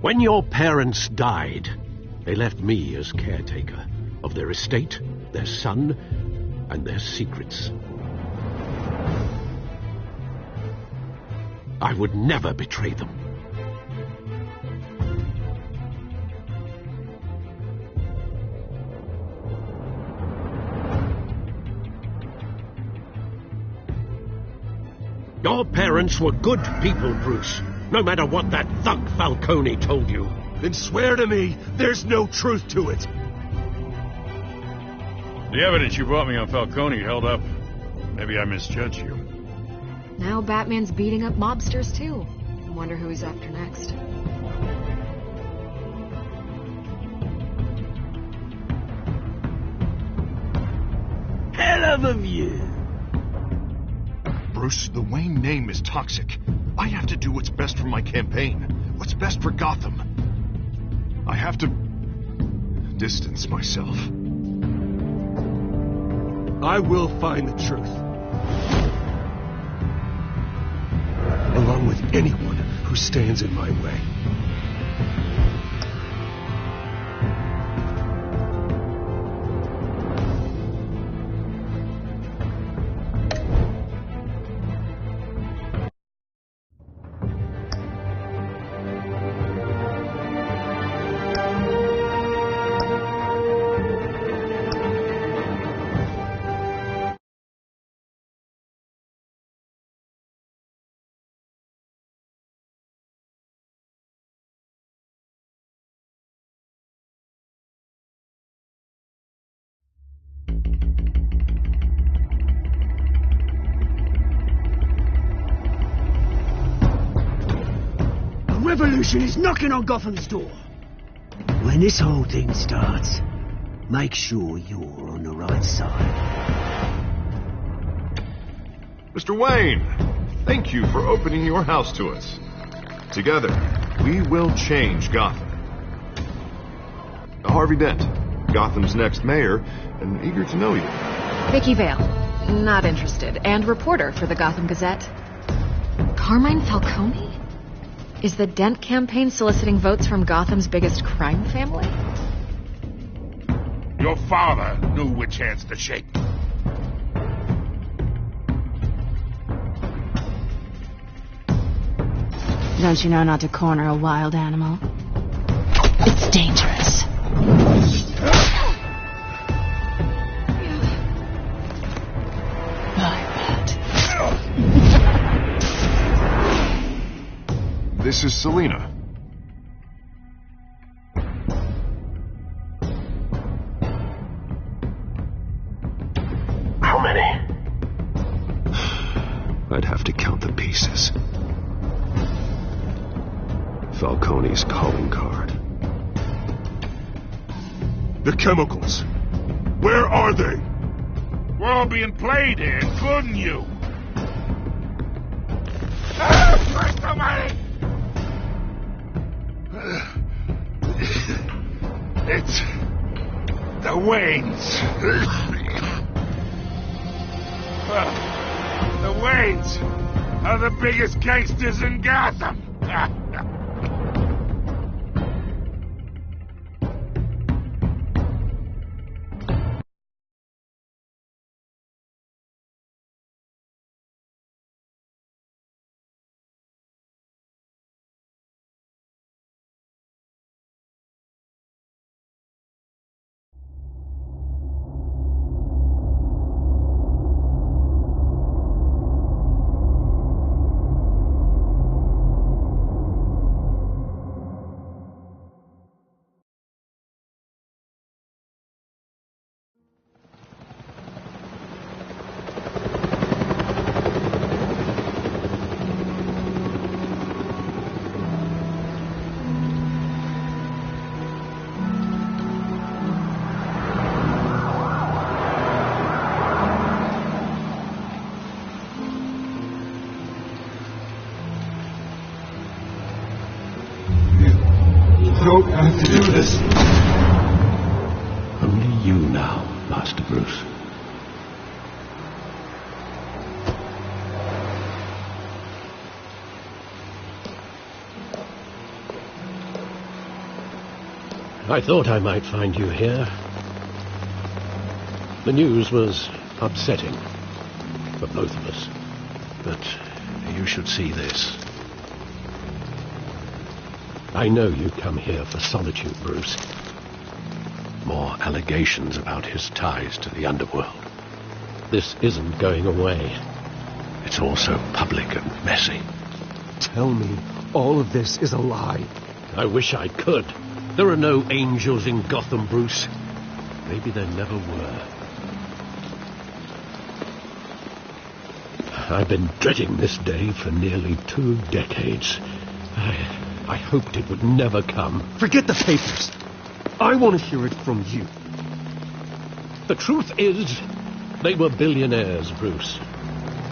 When your parents died, they left me as caretaker of their estate, their son, and their secrets. I would never betray them. Your parents were good people, Bruce. No matter what that thug Falcone told you. Then swear to me there's no truth to it. The evidence you brought me on Falcone held up. Maybe I misjudged you. Now Batman's beating up mobsters, too. I wonder who he's after next. Hell of a view. Bruce, the Wayne name is toxic. I have to do what's best for my campaign. What's best for Gotham. I have to distance myself. I will find the truth. Along with anyone who stands in my way. Revolution is knocking on Gotham's door. When this whole thing starts, make sure you're on the right side. Mr. Wayne, thank you for opening your house to us. Together, we will change Gotham. Harvey Dent, Gotham's next mayor, and eager to know you. Vicky Vale, not interested, and reporter for the Gotham Gazette. Carmine Falcone? Is the Dent campaign soliciting votes from Gotham's biggest crime family? Your father knew which hands to shake. Don't you know not to corner a wild animal? It's dangerous. This is Selina. How many? I'd have to count the pieces. Falcone's calling card. The chemicals. Where are they? We're all being played here, including you. Somebody! It's the Waynes. The Waynes are the biggest gangsters in Gotham. Don't have to do this. Only you now, Master Bruce. I thought I might find you here. The news was upsetting for both of us. But you should see this. I know you come here for solitude, Bruce. More allegations about his ties to the underworld. This isn't going away. It's all so public and messy. Tell me all of this is a lie. I wish I could. There are no angels in Gotham, Bruce. Maybe there never were. I've been dreading this day for nearly 2 decades. I hoped it would never come. Forget the papers. I want to hear it from you. The truth is, they were billionaires, Bruce.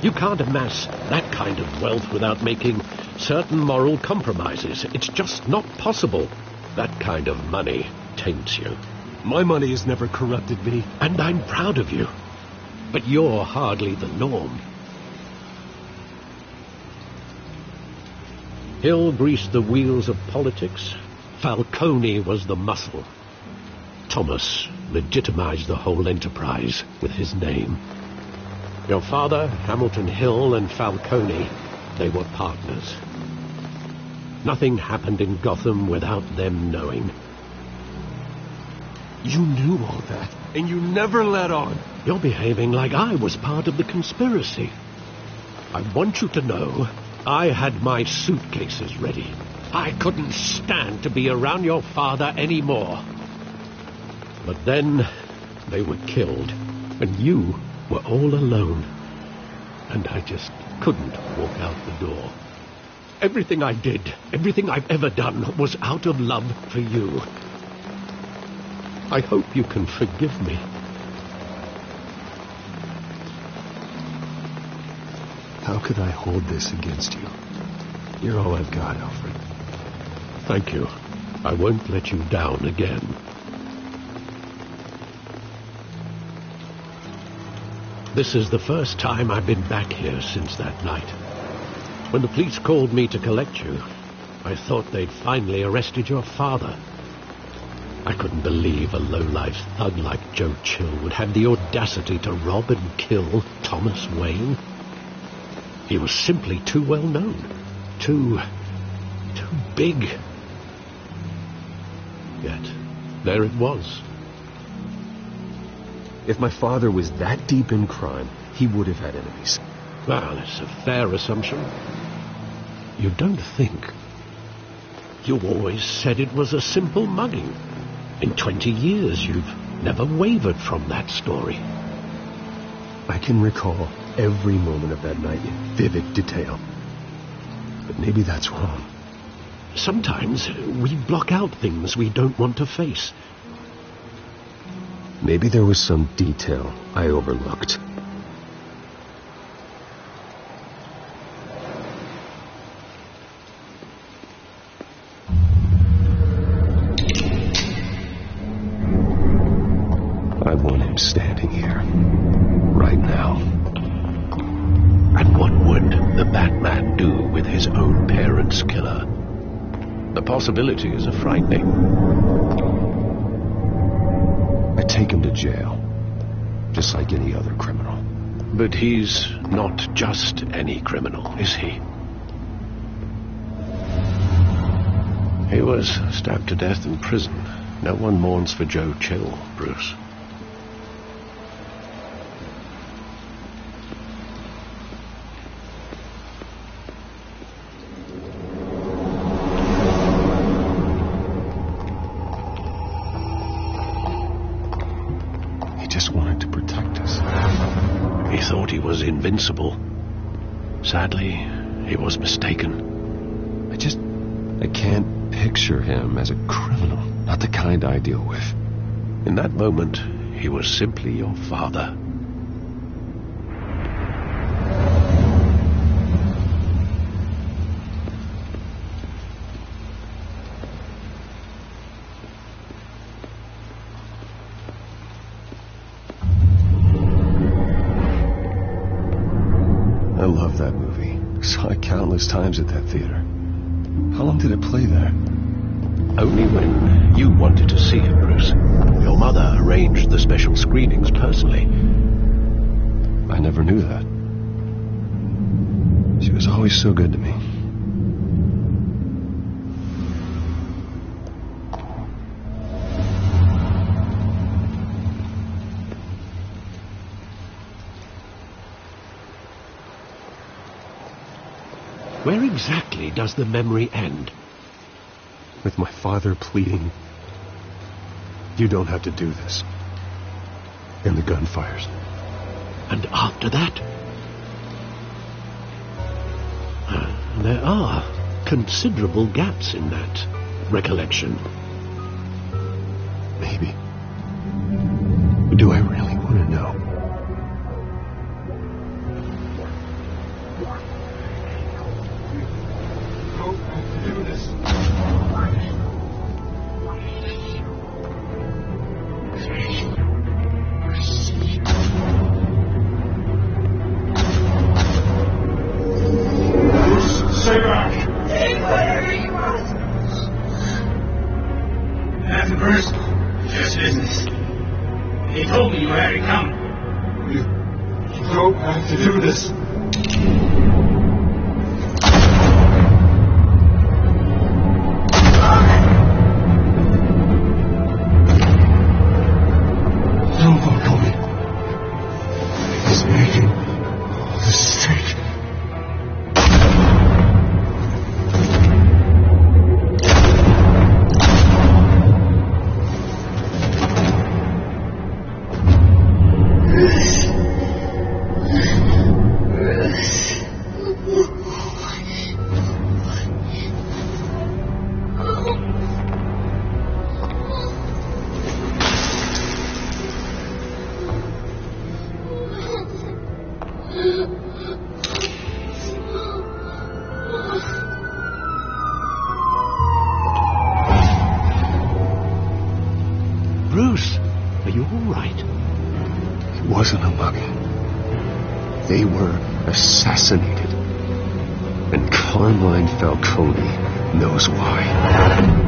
You can't amass that kind of wealth without making certain moral compromises. It's just not possible. That kind of money taints you. My money has never corrupted me. And I'm proud of you. But you're hardly the norm. Hill greased the wheels of politics. Falcone was the muscle. Thomas legitimized the whole enterprise with his name. Your father, Hamilton Hill, and Falcone, they were partners. Nothing happened in Gotham without them knowing. You knew all that, and you never let on. You're behaving like I was part of the conspiracy. I want you to know I had my suitcases ready. I couldn't stand to be around your father anymore. But then they were killed, and you were all alone. And I just couldn't walk out the door. Everything I did, everything I've ever done, was out of love for you. I hope you can forgive me. How could I hold this against you? You're all I've got, Alfred. Thank you. I won't let you down again. This is the first time I've been back here since that night. When the police called me to collect you, I thought they'd finally arrested your father. I couldn't believe a low-life thug like Joe Chill would have the audacity to rob and kill Thomas Wayne. He was simply too well known. Too big. Yet, there it was. If my father was that deep in crime, he would have had enemies. Well, it's a fair assumption. You don't think. You always said it was a simple mugging. In 20 years, you've never wavered from that story. I can recall every moment of that night in vivid detail. But maybe that's wrong. Sometimes we block out things we don't want to face. Maybe there was some detail I overlooked. I want him standing here, right now. And what would the Batman do with his own parents' killer? The possibilities are frightening. I take him to jail, just like any other criminal. But he's not just any criminal, is he? He was stabbed to death in prison. No one mourns for Joe Chill, Bruce. Was invincible. Sadly, he was mistaken. I can't picture him as a criminal. Not the kind I deal with. In that moment, he was simply your father. I love that movie. Saw it countless times at that theater. How long did it play there? Only when you wanted to see it, Bruce. Your mother arranged the special screenings personally. I never knew that. She was always so good to me. Where exactly does the memory end? With my father pleading, "You don't have to do this." And the gunfires. And after that? There are considerable gaps in that recollection. Maybe. Do I really want to know? Stay back! Nothing, Bruce. Just business. He told me you had to come. You don't have to do this. Don't follow me. He's making a mistake. Bruce, are you all right? It wasn't a mugging. They were assassinated. And Carmine Falcone knows why.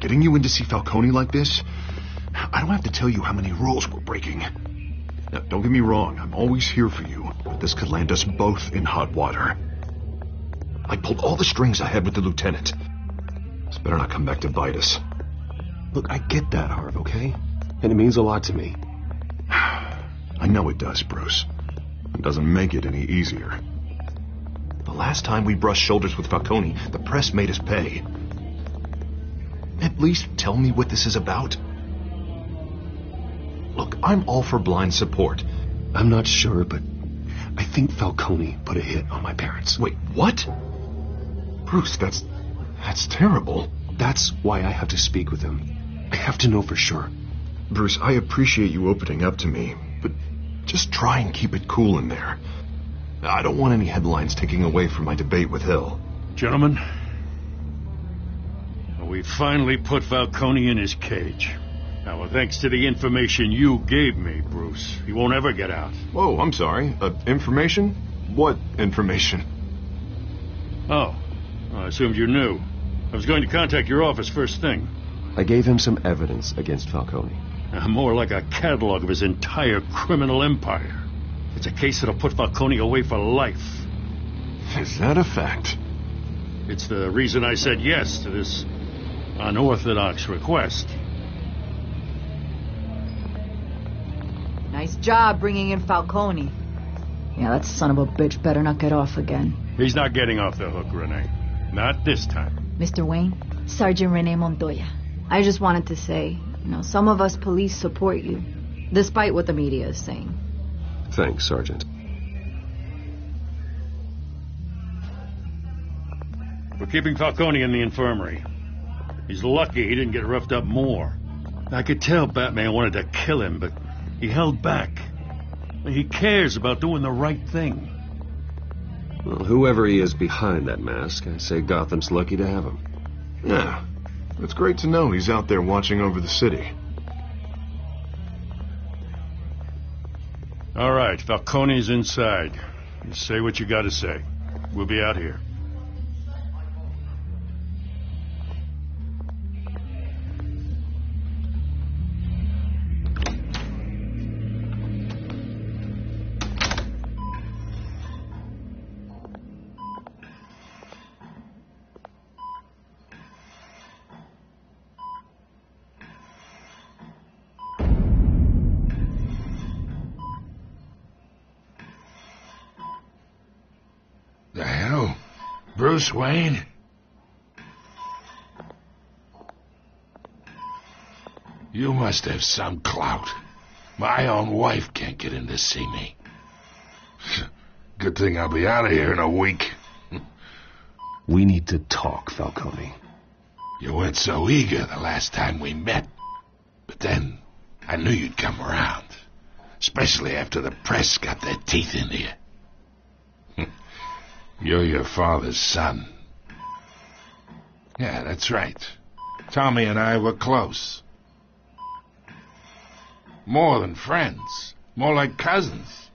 Getting you in to see Falcone like this, I don't have to tell you how many rules we're breaking. Now, don't get me wrong, I'm always here for you, but this could land us both in hot water. I pulled all the strings I had with the lieutenant. This better not come back to bite us. Look, I get that, Harv, okay? And it means a lot to me. I know it does, Bruce. It doesn't make it any easier. The last time we brushed shoulders with Falcone, the press made us pay. At least tell me what this is about. Look, I'm all for blind support. I'm not sure, but I think Falcone put a hit on my parents. Wait, what? Bruce, that's terrible. That's why I have to speak with him. I have to know for sure. Bruce, I appreciate you opening up to me, but just try and keep it cool in there. I don't want any headlines taking away from my debate with Hill. Gentlemen, we finally put Falcone in his cage. Now, thanks to the information you gave me, Bruce, he won't ever get out. Whoa, I'm sorry. Information? What information? Oh, I assumed you knew. I was going to contact your office first thing. I gave him some evidence against Falcone. More like a catalog of his entire criminal empire. It's a case that'll put Falcone away for life. Is that a fact? It's the reason I said yes to this unorthodox request. Nice job bringing in Falcone. Yeah, that son of a bitch better not get off again. He's not getting off the hook, Renee. Not this time. Mr. Wayne, Sergeant Renee Montoya. I just wanted to say, some of us police support you, despite what the media is saying. Thanks, Sergeant. We're keeping Falcone in the infirmary. He's lucky he didn't get roughed up more. I could tell Batman wanted to kill him, but he held back. He cares about doing the right thing. Well, whoever he is behind that mask, I say Gotham's lucky to have him. Yeah, it's great to know he's out there watching over the city. All right, Falcone's inside. You say what you gotta say. We'll be out here. The hell? Bruce Wayne? You must have some clout. My own wife can't get in to see me. Good thing I'll be out of here in a week. We need to talk, Falcone. You weren't so eager the last time we met. But then, I knew you'd come around. Especially after the press got their teeth into you. You're your father's son. Yeah, that's right. Tommy and I were close. More than friends. More like cousins.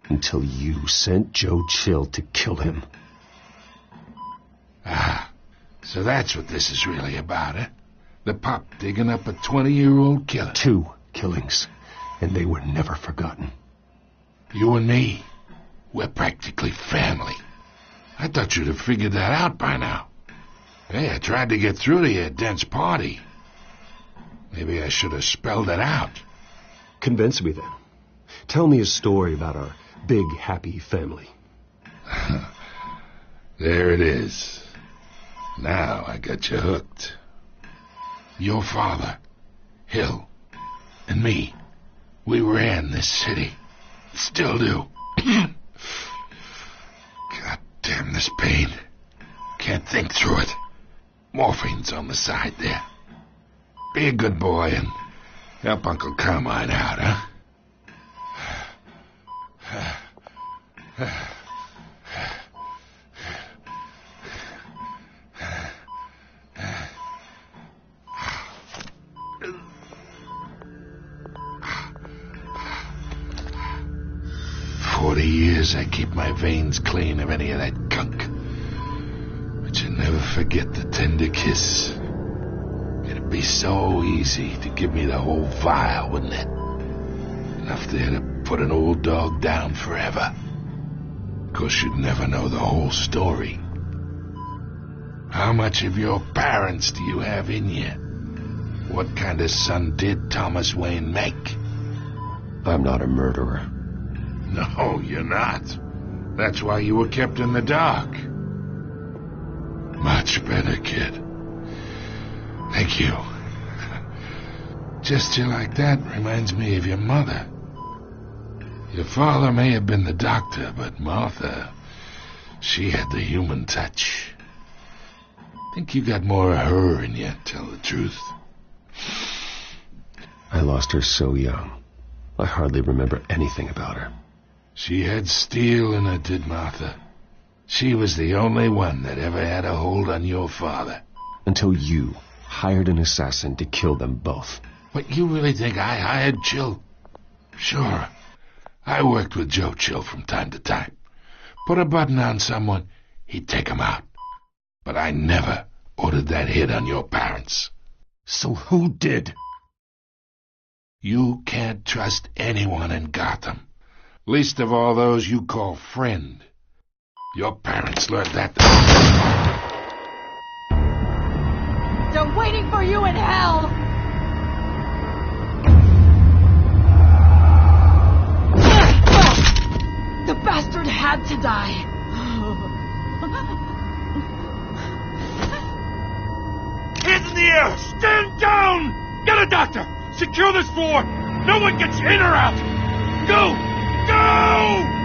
Until you sent Joe Chill to kill him. Ah, so that's what this is really about, eh? The pup digging up a 20-year-old killer. 2 killings, and they were never forgotten. You and me, we're practically family. I thought you'd have figured that out by now. Hey, I tried to get through to your dense party. Maybe I should have spelled it out. Convince me then. Tell me a story about our big, happy family. There it is. Now I got you hooked. Your father, Hill, and me, we ran this city. Still do. God damn this pain. Can't think through it. Morphine's on the side there. Be a good boy and help Uncle Carmine out, huh? 40 years I keep my veins clean of any of that gunk. But you never forget the tender kiss. It'd be so easy to give me the whole vial, wouldn't it? Enough there to put an old dog down forever. Of course, you'd never know the whole story. How much of your parents do you have in you? What kind of son did Thomas Wayne make? I'm not a murderer. No, you're not. That's why you were kept in the dark. Much better, kid. Thank you. Gesture like that reminds me of your mother. Your father may have been the doctor, but Martha, she had the human touch. Think you got more of her in you, tell the truth. I lost her so young. I hardly remember anything about her. She had steel in her, did Martha. She was the only one that ever had a hold on your father. Until you hired an assassin to kill them both. What, you really think I hired Chill? Sure. I worked with Joe Chill from time to time. Put a button on someone, he'd take him out. But I never ordered that hit on your parents. So who did? You can't trust anyone in Gotham. Least of all those you call friend. Your parents learned that. They're waiting for you in hell! The bastard had to die. Hit here! Stand down! Get a doctor! Secure this floor! No one gets in or out! Go! Go!